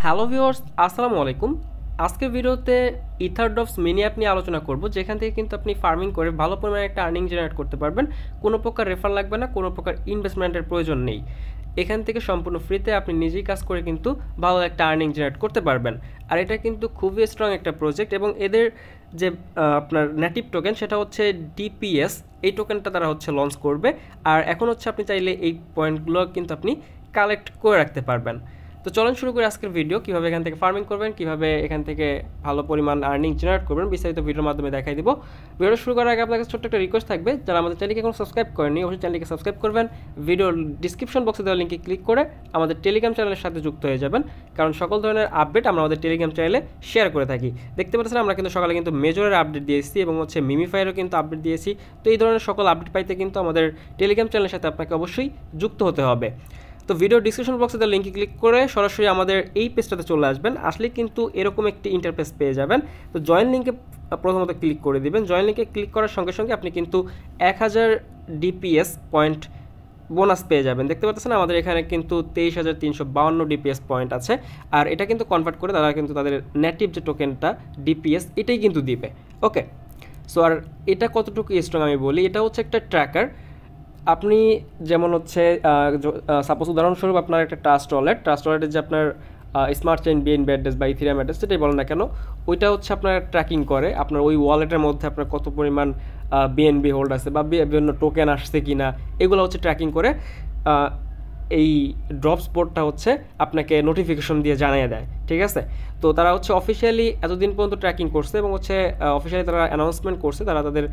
Hello viewers, আসসালামু আলাইকুম। আজকের ভিডিওতে ইথারডপস মিনি অ্যাপ নিয়ে আলোচনা করব, যেখান থেকে কিন্তু আপনি ফার্মিং করে ভালো পরিমাণে একটা আর্নিং জেনারেট করতে পারবেন। কোনো প্রকার রেফার লাগবে না, কোনো প্রকার ইনভেস্টমেন্টের প্রয়োজন নেই। এখান থেকে সম্পূর্ণ ফ্রিতে আপনি নিজেই কাজ করে কিন্তু ভালো একটা আর্নিং জেনারেট করতে পারবেন। আর এটা কিন্তু খুবই স্ট্রং একটা প্রজেক্ট, এবং এদের যে আপনার নেটিভ টোকেন সেটা হচ্ছে ডিপিএস। এই টোকেনটা তারা হচ্ছে লঞ্চ করবে। আর এখন হচ্ছে আপনি চাইলে এই পয়েন্টগুলো কিন্তু আপনি কালেক্ট করে রাখতে পারবেন। তো চলুন শুরু করে আজকের ভিডিও। কীভাবে এখান থেকে ফার্মিং করবেন, কীভাবে এখান থেকে ভালো পরিমাণ আর্নিং জেনারেট করবেন, বিস্তারিত ভিডিওর মাধ্যমে দেখাই দিব। ভিডিও শুরু করার আগে আপনার কাছে ছোট্ট একটা রিকোয়েস্ট থাকবে, যারা আমাদের চ্যানেলকে এখন সাবস্ক্রাইব করেননি অবশ্যই চ্যানেলকে সাবস্ক্রাইব করবেন। ভিডিওর ডিসক্রিপশন বক্সে দেওয়া লিঙ্কে ক্লিক করে আমাদের টেলিগ্রাম চ্যানেলের সাথে যুক্ত হয়ে যাবেন, কারণ সকল ধরনের আপডেট আমরা আমাদের টেলিগ্রাম চ্যানেলে শেয়ার করে থাকি। দেখতে পাচ্ছেন আমরা কিন্তু সকালে কিন্তু মেজরের আপডেট দিয়েছি এবং হচ্ছে মিমিফায়ারও কিন্তু আপডেট দিয়েছি। তো এই ধরনের সকল আপডেট পাইতে কিন্তু আমাদের টেলিগ্রাম চ্যানেলের সাথে আপনাকে অবশ্যই যুক্ত হতে হবে। তো ভিডিও ডিসক্রিপশন বক্সে তার লিঙ্কে ক্লিক করে সরাসরি আমাদের এই পেজটাতে চলে আসবেন। আসলে কিন্তু এরকম একটি ইন্টারফেস পেয়ে যাবেন। তো জয়েন লিঙ্কে প্রথমত ক্লিক করে দিবেন। জয়েন লিঙ্কে ক্লিক করার সঙ্গে সঙ্গে আপনি কিন্তু 1000 ডিপিএস পয়েন্ট বোনাস পেয়ে যাবেন। দেখতে পাচ্ছেন আমাদের এখানে কিন্তু 23,352 ডিপিএস পয়েন্ট আছে। আর এটা কিন্তু কনভার্ট করে তারা কিন্তু তাদের নেটিভ যে টোকেনটা ডিপিএস এটাই কিন্তু দিবে। ওকে, সো আর এটা কতটুকু স্ট্রং আমি বলি, এটা হচ্ছে একটা ট্র্যাকার। আপনি যেমন হচ্ছে সাপোজ উদাহরণস্বরূপ আপনার একটা ট্রাস্ট ওয়ালেটের যে আপনার স্মার্ট চেইন বিএনবি অ্যাড্রেস বা ইথেরিয়াম অ্যাড্রেস যেটাই বলেন না কেন, ওইটা হচ্ছে আপনার ট্র্যাকিং করে আপনার ওই ওয়ালেটের মধ্যে আপনার কত পরিমাণ বিএনবি হোল্ড আছে বা বিভিন্ন টোকেন আসছে কি না, এগুলো হচ্ছে ট্র্যাকিং করে এই ড্রপস বোর্ডটা হচ্ছে আপনাকে নোটিফিকেশন দিয়ে জানিয়ে দেয়। ঠিক আছে, তো তারা হচ্ছে অফিসিয়ালি এতদিন পর্যন্ত ট্র্যাকিং করছে এবং হচ্ছে অফিসিয়ালি তারা অ্যানাউন্সমেন্ট করছে তারা তাদের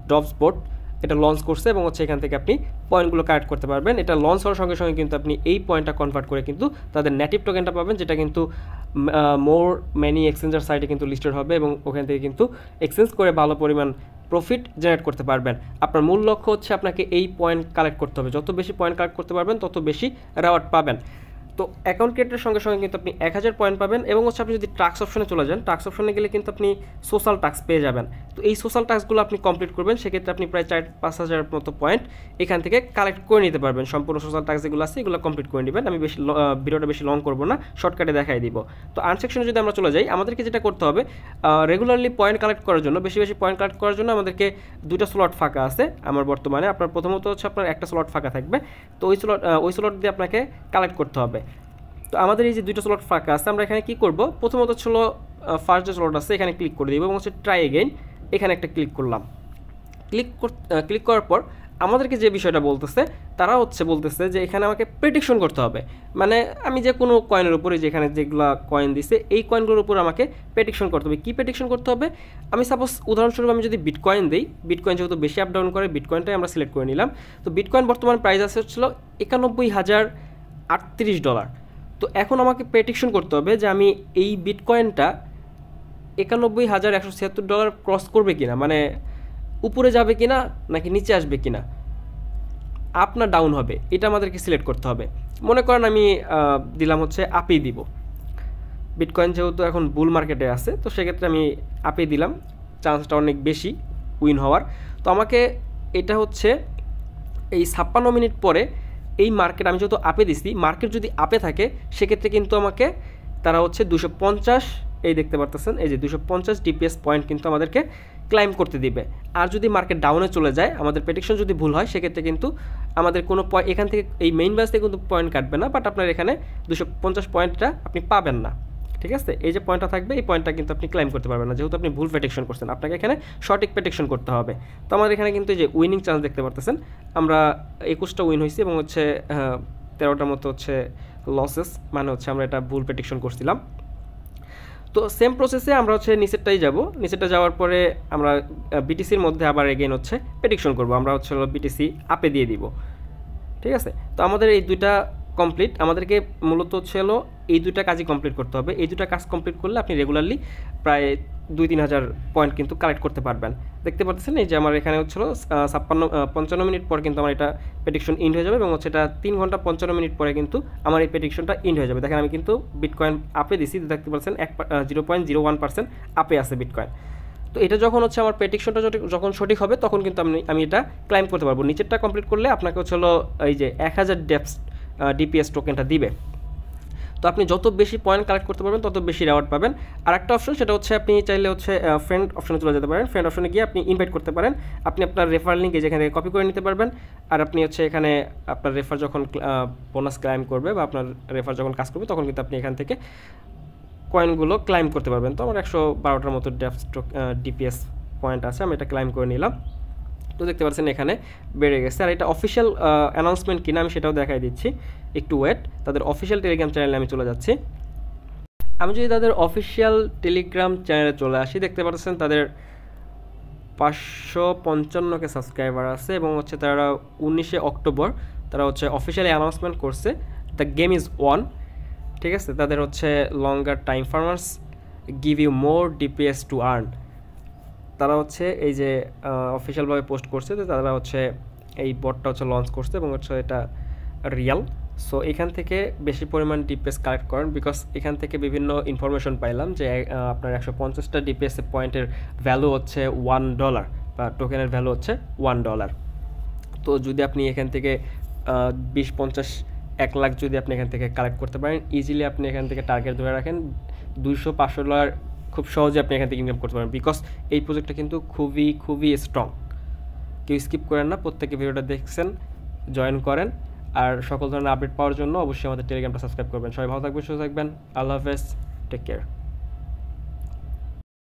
ড্রপস বোর্ড এটা লঞ্চ করছে এবং হচ্ছে এখান থেকে আপনি পয়েন্টগুলো কালেক্ট করতে পারবেন। এটা লঞ্চ হওয়ার সঙ্গে সঙ্গে কিন্তু আপনি এই পয়েন্টটা কনভার্ট করে কিন্তু তাদের নেটিভ টোকেনটা পাবেন, যেটা কিন্তু মোর ম্যানি এক্সচেঞ্জার সাইটে কিন্তু লিস্টেড হবে এবং ওখান থেকে কিন্তু এক্সচেঞ্জ করে ভালো পরিমাণ প্রফিট জেনারেট করতে পারবেন। আপনার মূল লক্ষ্য হচ্ছে আপনাকে এই পয়েন্ট কালেক্ট করতে হবে। যত বেশি পয়েন্ট কালেক্ট করতে পারবেন তত বেশি রিওয়ার্ড পাবেন। তো অ্যাকাউন্ট ক্রিয়েটের সঙ্গে সঙ্গে কিন্তু আপনি 1000 পয়েন্ট পাবেন এবং হচ্ছে আপনি যদি টাস্ক অপশনে চলে যান, টাস্ক অপশনে গেলে কিন্তু আপনি সোশ্যাল টাস্ক পেয়ে যাবেন। তো এই সোশ্যাল টাস্কগুলো আপনি কমপ্লিট করবেন, সেক্ষেত্রে আপনি প্রায় 4-5 হাজার মতো পয়েন্ট এখান থেকে কালেক্ট করে নিতে পারবেন। সম্পূর্ণ সোশ্যাল টাস্ক যেগুলো আছে এগুলো কমপ্লিট করে নেবেন। আমি ভিডিওটা বেশি লং করবো না, শর্টকাটে দেখাই দিব। তো আর্ন সেকশনে যদি আমরা চলে যাই, আমাদেরকে যেটা করতে হবে রেগুলারলি পয়েন্ট কালেক্ট করার জন্য, বেশি বেশি পয়েন্ট কালেক্ট করার জন্য আমাদেরকে 2টা স্লট ফাঁকা আছে আমার বর্তমানে। আপনার প্রথমত হচ্ছে আপনার একটা স্লট ফাঁকা থাকবে, তো ওই স্লট দিয়ে আপনাকে কালেক্ট করতে হবে। তো আমাদের এই যে 2টা স্লট ফাঁকা আছে, আমরা এখানে কি করব, প্রথমত ছিল ফার্স্ট যে স্লট আছে এখানে ক্লিক করে দিব এবং হচ্ছে ট্রাই এগেইন এখানে একটা ক্লিক করলাম। ক্লিক করার পর আমাদেরকে যে বিষয়টা বলতেছে, তারা হচ্ছে বলতেছে যে এখানে আমাকে প্রেডিকশন করতে হবে। মানে আমি যে কোনো কয়েনের উপরে যেখানে যেগুলো কয়েন দিছে এই কয়েনগুলোর উপর আমাকে প্রেডিকশন করতে হবে। কী প্রেডিকশন করতে হবে, আমি সাপোজ উদাহরণস্বরূপ আমি যদি বিটকয়েন দিই, বিটকয়েন যেহেতু বেশি আপ ডাউন করে বিটকয়েনটাই আমরা সিলেক্ট করে নিলাম। তো বিটকয়েন বর্তমান প্রাইস আছে হচ্ছিল $91,038। তো এখন আমাকে প্রেডিকশন করতে হবে যে আমি এই বিটকয়েনটা $91,176 ক্রস করবে কিনা, মানে উপরে যাবে কিনা নাকি নিচে আসবে কিনা, আপ না ডাউন হবে, এটা আমাদেরকে সিলেক্ট করতে হবে। মনে করেন আমি দিলাম হচ্ছে আপেই দিব। বিটকয়েন যেহেতু এখন বুল মার্কেটে আছে, তো সেক্ষেত্রে আমি আপেই দিলাম, চান্সটা অনেক বেশি উইন হওয়ার। তো আমাকে এটা হচ্ছে এই 56 মিনিট পরে এই মার্কেট আমি যেহেতু আপে দিছি, মার্কেট যদি আপে থাকে সেক্ষেত্রে কিন্তু আমাকে তারা হচ্ছে 250, এই দেখতে পারতেছেন এই যে 250 ডিপিএস পয়েন্ট কিন্তু আমাদেরকে ক্লাইম করতে দিবে। আর যদি মার্কেট ডাউনে চলে যায়, আমাদের প্রেডিকশন যদি ভুল হয়, সেক্ষেত্রে কিন্তু আমাদের কোনো এখান থেকে এই মেইন ব্যাস থেকে কিন্তু পয়েন্ট কাটবে না, বাট আপনার এখানে 250 পয়েন্টটা আপনি পাবেন না। ঠিক আছে, এই যে পয়েন্টটা থাকবে এই পয়েন্টটা কিন্তু আপনি ক্লাইম করতে পারবেন না, যেহেতু আপনি ভুল প্রেডিকশন করছেন। আপনাকে এখানে সঠিক প্রেডিকশন করতে হবে। তো আমাদের এখানে কিন্তু এই যে উইনিং চান্স দেখতে পারতেছেন, আমরা 21টা উইন হয়েছি এবং হচ্ছে 13টার মতো হচ্ছে লসেস, মানে হচ্ছে আমরা এটা ভুল প্রেডিকশন করছিলাম। তো সেম প্রসেসে আমরা হচ্ছে নিচেরটাই যাব। নিচেরটা যাওয়ার পরে আমরা বিটিসির মধ্যে আবার এগেইন হচ্ছে প্রেডিকশন করব। আমরা হচ্ছে বিটিসি আপে দিয়ে দিব। ঠিক আছে, তো আমাদের এই দুইটা কমপ্লিট। আমাদেরকে মূলত হচ্ছে এই দুইটা কাজই কমপ্লিট করতে হবে। এই দুইটা কাজ কমপ্লিট করলে আপনি রেগুলারলি প্রায় 2-3 হাজার পয়েন্ট কিন্তু কালেক্ট করতে পারবেন। দেখতে পাচ্ছেন এই যে আমার এখানে হচ্ছিল 55 মিনিট পর কিন্তু আমার এটা প্রেডিকশন ইন্ড হয়ে যাবে এবং হচ্ছে এটা 3 ঘন্টা 55 মিনিট পরে কিন্তু আমার এই প্রেডিকশনটা ইন্ড হয়ে যাবে। দেখেন আমি কিন্তু বিটকয়েন আপে দিছি, দেখতে পাচ্ছেন 0.01% আপে আছে বিটকয়েন। তো এটা যখন হচ্ছে আমার প্রেডিকশনটা যখন সঠিক হবে তখন কিন্তু আমি এটা ক্লাইম করতে পারবো। নিচেরটা কমপ্লিট করলে আপনাকে হচ্ছে এই যে 1000 ডিপিএস টোকেনটা দিবে। তো তো আপনি যত বেশি পয়েন্ট কালেক্ট করতে পারবেন তত বেশি রেওয়ার্ড পাবেন। আর একটা অপশন সেটা হচ্ছে আপনি চাইলে হচ্ছে ফ্রেন্ড অপশনে চলে যেতে পারেন। ফ্রেন্ড অপশনে গিয়ে আপনি ইনভাইট করতে পারেন, আপনি আপনার রেফার লিঙ্ক যেখান থেকে কপি করে নিতে পারবেন। আর আপনি হচ্ছে এখানে আপনার রেফার যখন বোনাস ক্লাইম করবে বা আপনার রেফার যখন কাজ করবে তখন কিন্তু আপনি এখান থেকে কয়েনগুলো ক্লাইম করতে পারবেন। তো আমার 112টার মতো ডিপিএস পয়েন্ট আছে, আমি এটা ক্লাইম করে নিলাম। তো দেখতে পাচ্ছেন এখানে বেড়ে গেছে। আর এটা অফিসিয়াল অ্যানাউন্সমেন্ট কিনা আমি সেটাও দেখাই দিচ্ছি, একটু ওয়েট। তাদের অফিসিয়াল টেলিগ্রাম চ্যানেলে আমি চলে যাচ্ছি। আমি যদি তাদের অফিসিয়াল টেলিগ্রাম চ্যানেলে চলে আসি, দেখতে পাচ্ছেন তাদের 555কে সাবস্ক্রাইবার আছে এবং হচ্ছে তারা 19 অক্টোবর তারা হচ্ছে অফিসিয়ালি অ্যানাউন্সমেন্ট করছে দ্য গেম ইজ ওয়ান। ঠিক আছে, তাদের হচ্ছে longer time farmers give you more DPS to earn. তারা হচ্ছে এই যে অফিসিয়ালভাবে পোস্ট করছে যে তারা হচ্ছে এই বটটা হচ্ছে লঞ্চ করছে এবং হচ্ছে এটা রিয়াল। সো এখান থেকে বেশি পরিমাণ ডিপিএস কালেক্ট করেন, বিকজ এখান থেকে বিভিন্ন ইনফরমেশন পাইলাম যে আপনার 150টা ডিপিএস পয়েন্টের ভ্যালু হচ্ছে $1 বা টোকেনের ভ্যালু হচ্ছে $1। তো যদি আপনি এখান থেকে 20-50-1 লাখ যদি আপনি এখান থেকে কালেক্ট করতে পারেন, ইজিলি আপনি এখান থেকে টার্গেট ধরে রাখেন $200-500 খুব সহজে আপনি এখান থেকে ইনকাম করতে পারেন। বিকজ এই প্রজেক্টটা কিন্তু খুবই খুবই স্ট্রং। কেউ স্কিপ করেন না, প্রত্যেকে ভিডিওটা দেখছেন, জয়েন করেন। আর সকল ধরনের আপডেট পাওয়ার জন্য অবশ্যই আমাদের টেলিগ্রামটা সাবস্ক্রাইব করবেন। সবাই ভালো থাকবেন, সুস্থ থাকবেন। আল্লাহ হাফেজ, টেক কেয়ার।